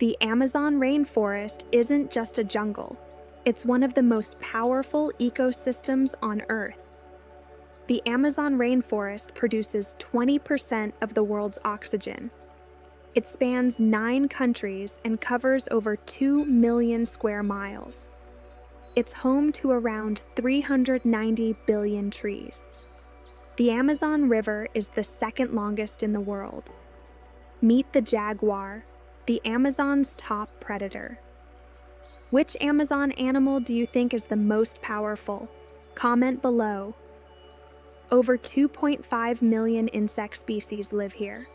The Amazon rainforest isn't just a jungle. It's one of the most powerful ecosystems on Earth. The Amazon rainforest produces 20% of the world's oxygen. It spans 9 countries and covers over 2 million square miles. It's home to around 390 billion trees. The Amazon River is the second longest in the world. Meet the jaguar, the Amazon's top predator. Which Amazon animal do you think is the most powerful? Comment below. Over 2.5 million insect species live here.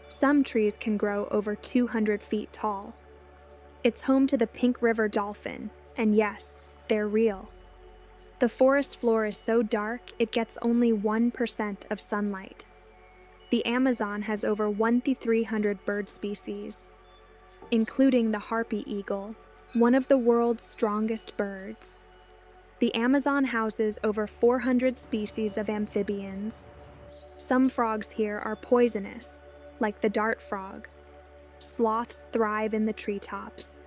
Some trees can grow over 200 feet tall. It's home to the Pink River dolphin, and yes, they're real. The forest floor is so dark it gets only 1% of sunlight. The Amazon has over 1,300 bird species, including the harpy eagle, one of the world's strongest birds. The Amazon houses over 400 species of amphibians. Some frogs here are poisonous, like the dart frog. Sloths thrive in the treetops.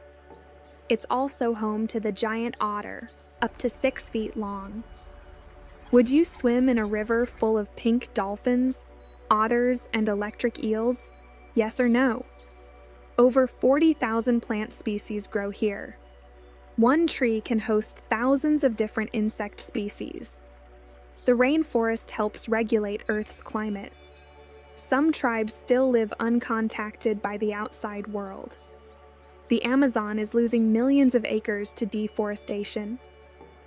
It's also home to the giant otter, up to 6 feet long. Would you swim in a river full of pink dolphins, otters, and electric eels? Yes or no? Over 40,000 plant species grow here. One tree can host thousands of different insect species. The rainforest helps regulate Earth's climate. Some tribes still live uncontacted by the outside world. The Amazon is losing millions of acres to deforestation.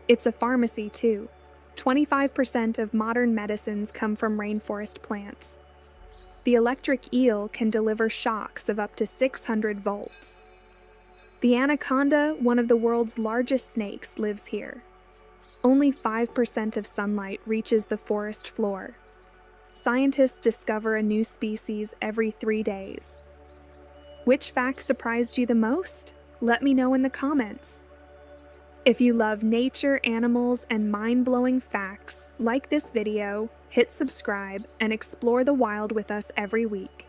It's a pharmacy too. 25% of modern medicines come from rainforest plants. The electric eel can deliver shocks of up to 600 volts. The anaconda, one of the world's largest snakes, lives here. Only 5% of sunlight reaches the forest floor. Scientists discover a new species every 3 days. Which fact surprised you the most? Let me know in the comments. If you love nature, animals, and mind-blowing facts, like this video, hit subscribe, and explore the wild with us every week.